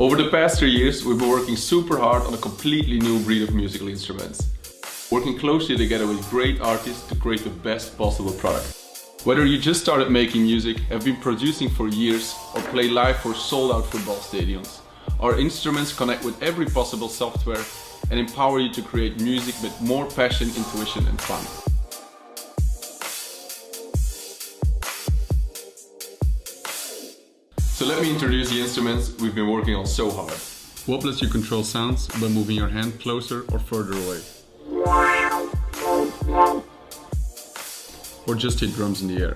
Over the past 3 years, we've been working super hard on a completely new breed of musical instruments. Working closely together with great artists to create the best possible product. Whether you just started making music, have been producing for years, or play live for sold-out football stadiums, our instruments connect with every possible software and empower you to create music with more passion, intuition and fun. So let me introduce the instruments we've been working on so hard. What lets you control sounds by moving your hand closer or further away? Or just hit drums in the air.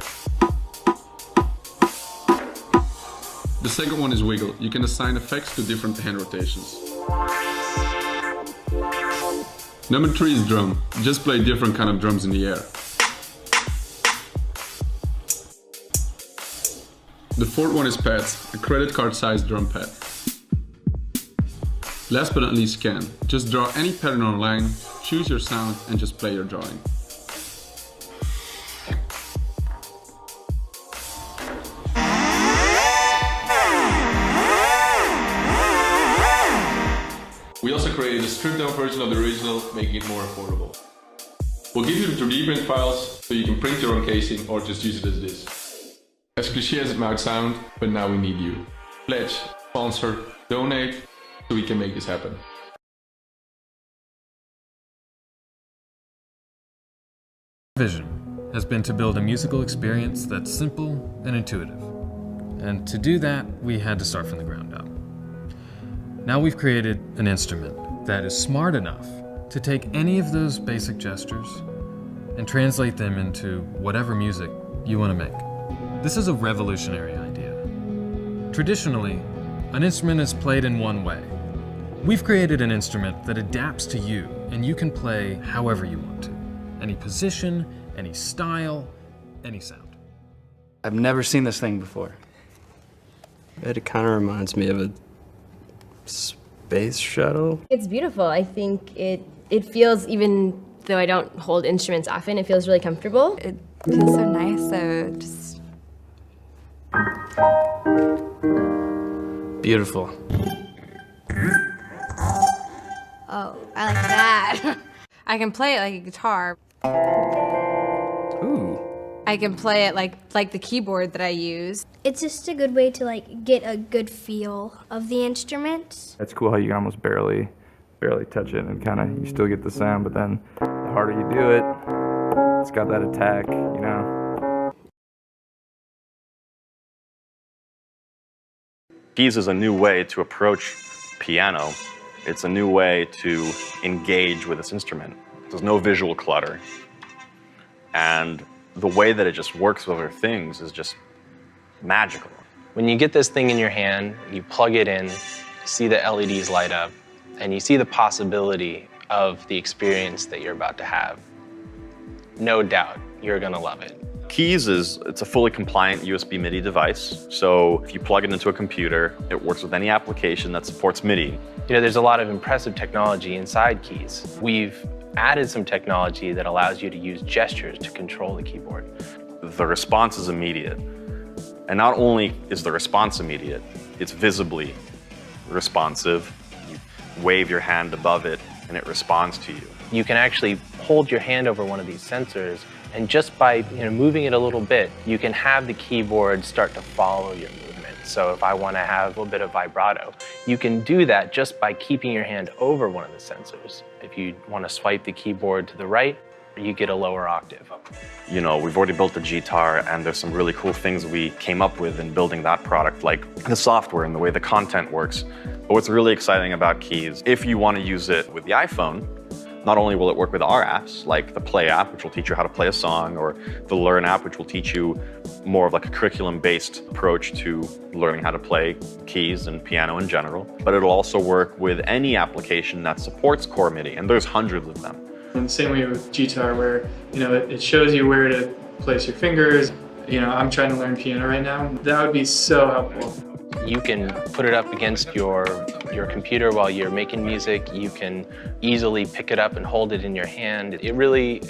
The second one is wiggle. You can assign effects to different hand rotations. Number 3 is drum. Just play different kind of drums in the air. The fourth one is pads, a credit card sized drum pad. Last but not least, scan. Just draw any pattern online, choose your sound and just play your drawing. We also created a stripped down version of the original, making it more affordable. We'll give you the 3D print files so you can print your own casing or just use it as it is. As cliché as it might sound, but now we need you. Pledge, sponsor, donate, so we can make this happen. Vision has been to build a musical experience that's simple and intuitive. And to do that, we had to start from the ground up. Now we've created an instrument that is smart enough to take any of those basic gestures and translate them into whatever music you want to make. This is a revolutionary idea. Traditionally, an instrument is played in one way. We've created an instrument that adapts to you, and you can play however you want to. Any position, any style, any sound. I've never seen this thing before. It kind of reminds me of a space shuttle. It's beautiful. I think it feels, even though I don't hold instruments often, it feels really comfortable. It feels so nice, so just... Beautiful. Oh, I like that. I can play it like a guitar. Ooh. I can play it like the keyboard that I use. It's just a good way to get a good feel of the instrument. It's cool how you can almost barely touch it and kind of you still get the sound, but then the harder you do it, it's got that attack, you know. Keys is a new way to approach piano. It's a new way to engage with this instrument. There's no visual clutter. And the way that it just works with other things is just magical. When you get this thing in your hand, you plug it in, see the LEDs light up, and you see the possibility of the experience that you're about to have. No doubt, you're gonna love it. Keys it's a fully compliant USB MIDI device. So if you plug it into a computer, it works with any application that supports MIDI. You know, there's a lot of impressive technology inside Keys. We've added some technology that allows you to use gestures to control the keyboard. The response is immediate. And not only is the response immediate, it's visibly responsive. You wave your hand above it and it responds to you. You can actually hold your hand over one of these sensors, and just by moving it a little bit, you can have the keyboard start to follow your movement. So if I want to have a little bit of vibrato, you can do that just by keeping your hand over one of the sensors. If you want to swipe the keyboard to the right, you get a lower octave. You know, we've already built the guitar, and there's some really cool things we came up with in building that product, like the software and the way the content works. But what's really exciting about Keys, if you want to use it with the iPhone, not only will it work with our apps, like the Play app, which will teach you how to play a song, or the Learn app, which will teach you more of like a curriculum-based approach to learning how to play keys and piano in general, but it'll also work with any application that supports core MIDI, and there's hundreds of them. In the same way with guitar, where it shows you where to place your fingers. I'm trying to learn piano right now. That would be so helpful. You can put it up against your computer while you're making music. You can easily pick it up and hold it in your hand. It really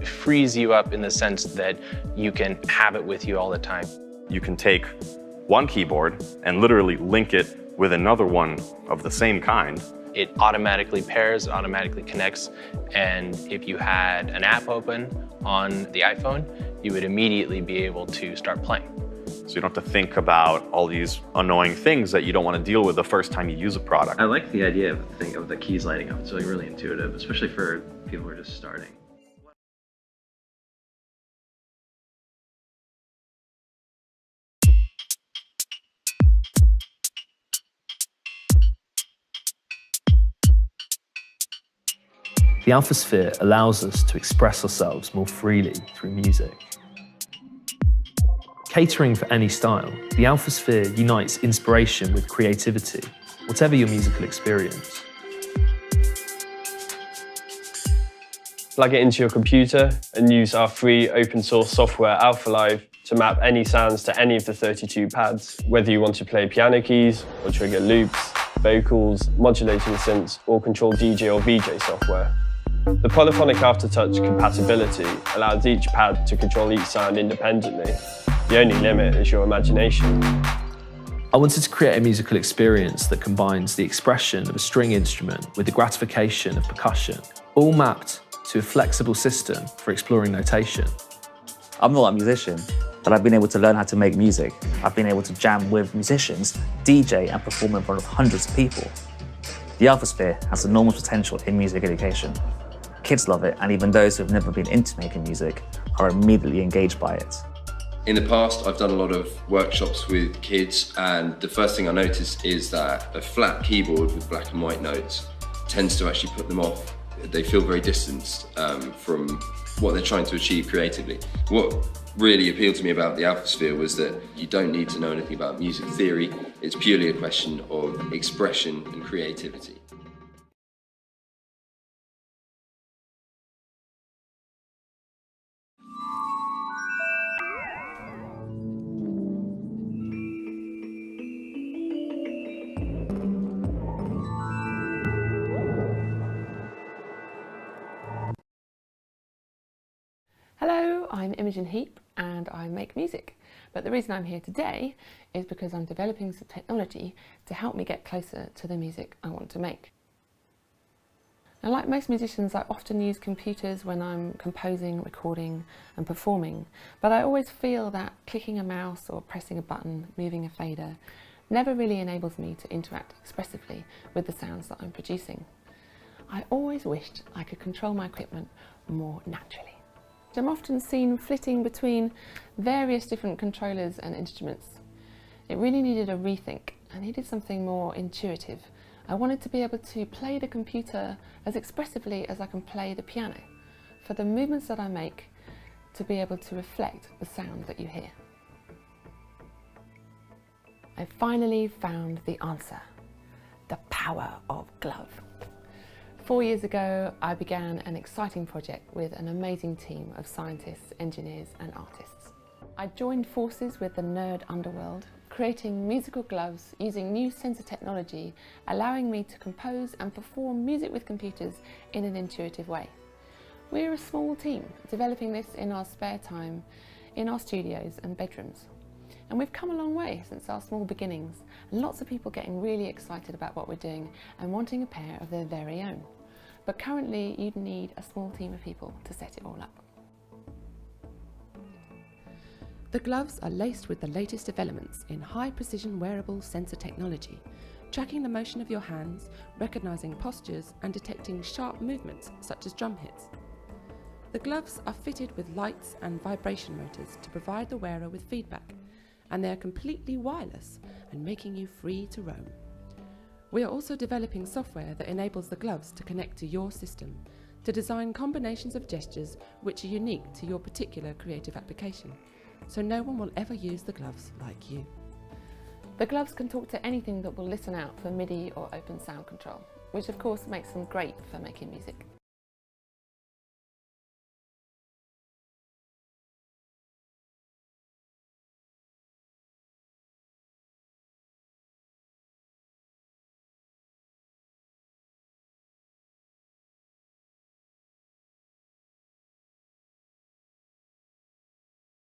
frees you up in the sense that you can have it with you all the time. You can take one keyboard and literally link it with another one of the same kind, it automatically pairs, automatically connects, and if you had an app open on the iPhone, you would immediately be able to start playing. So you don't have to think about all these annoying things that you don't want to deal with the first time you use a product. I like the idea of the keys lighting up. It's like really intuitive, especially for people who are just starting. The Alphasphere allows us to express ourselves more freely through music. Catering for any style, the Alphasphere unites inspiration with creativity, whatever your musical experience. Plug it into your computer and use our free open source software AlphaLive to map any sounds to any of the 32 pads, whether you want to play piano keys or trigger loops, vocals, modulating synths, or control DJ or VJ software. The polyphonic aftertouch compatibility allows each pad to control each sound independently. The only limit is your imagination. I wanted to create a musical experience that combines the expression of a string instrument with the gratification of percussion, all mapped to a flexible system for exploring notation. I'm not a musician, but I've been able to learn how to make music. I've been able to jam with musicians, DJ and perform in front of hundreds of people. The Alphasphere has enormous potential in music education. Kids love it, and even those who have never been into making music are immediately engaged by it. In the past, I've done a lot of workshops with kids, and the first thing I noticed is that a flat keyboard with black and white notes tends to actually put them off. They feel very distanced from what they're trying to achieve creatively. What really appealed to me about the Alphasphere was that you don't need to know anything about music theory. It's purely a question of expression and creativity. Hello, I'm Imogen Heap and I make music, but the reason I'm here today is because I'm developing some technology to help me get closer to the music I want to make. Now, like most musicians, I often use computers when I'm composing, recording and performing, but I always feel that clicking a mouse or pressing a button, moving a fader, never really enables me to interact expressively with the sounds that I'm producing. I always wished I could control my equipment more naturally. I'm often seen flitting between various different controllers and instruments. It really needed a rethink. I needed something more intuitive. I wanted to be able to play the computer as expressively as I can play the piano, for the movements that I make to be able to reflect the sound that you hear. I finally found the answer: the power of glove. 4 years ago, I began an exciting project with an amazing team of scientists, engineers and artists. I joined forces with the nerd underworld, creating musical gloves using new sensor technology, allowing me to compose and perform music with computers in an intuitive way. We're a small team, developing this in our spare time, in our studios and bedrooms. And we've come a long way since our small beginnings, and lots of people getting really excited about what we're doing and wanting a pair of their very own. But currently, you'd need a small team of people to set it all up. The gloves are laced with the latest developments in high-precision wearable sensor technology, tracking the motion of your hands, recognizing postures and detecting sharp movements such as drum hits. The gloves are fitted with lights and vibration motors to provide the wearer with feedback, and they are completely wireless and making you free to roam. We are also developing software that enables the gloves to connect to your system, to design combinations of gestures which are unique to your particular creative application, so no one will ever use the gloves like you. The gloves can talk to anything that will listen out for MIDI or open sound control, which of course makes them great for making music.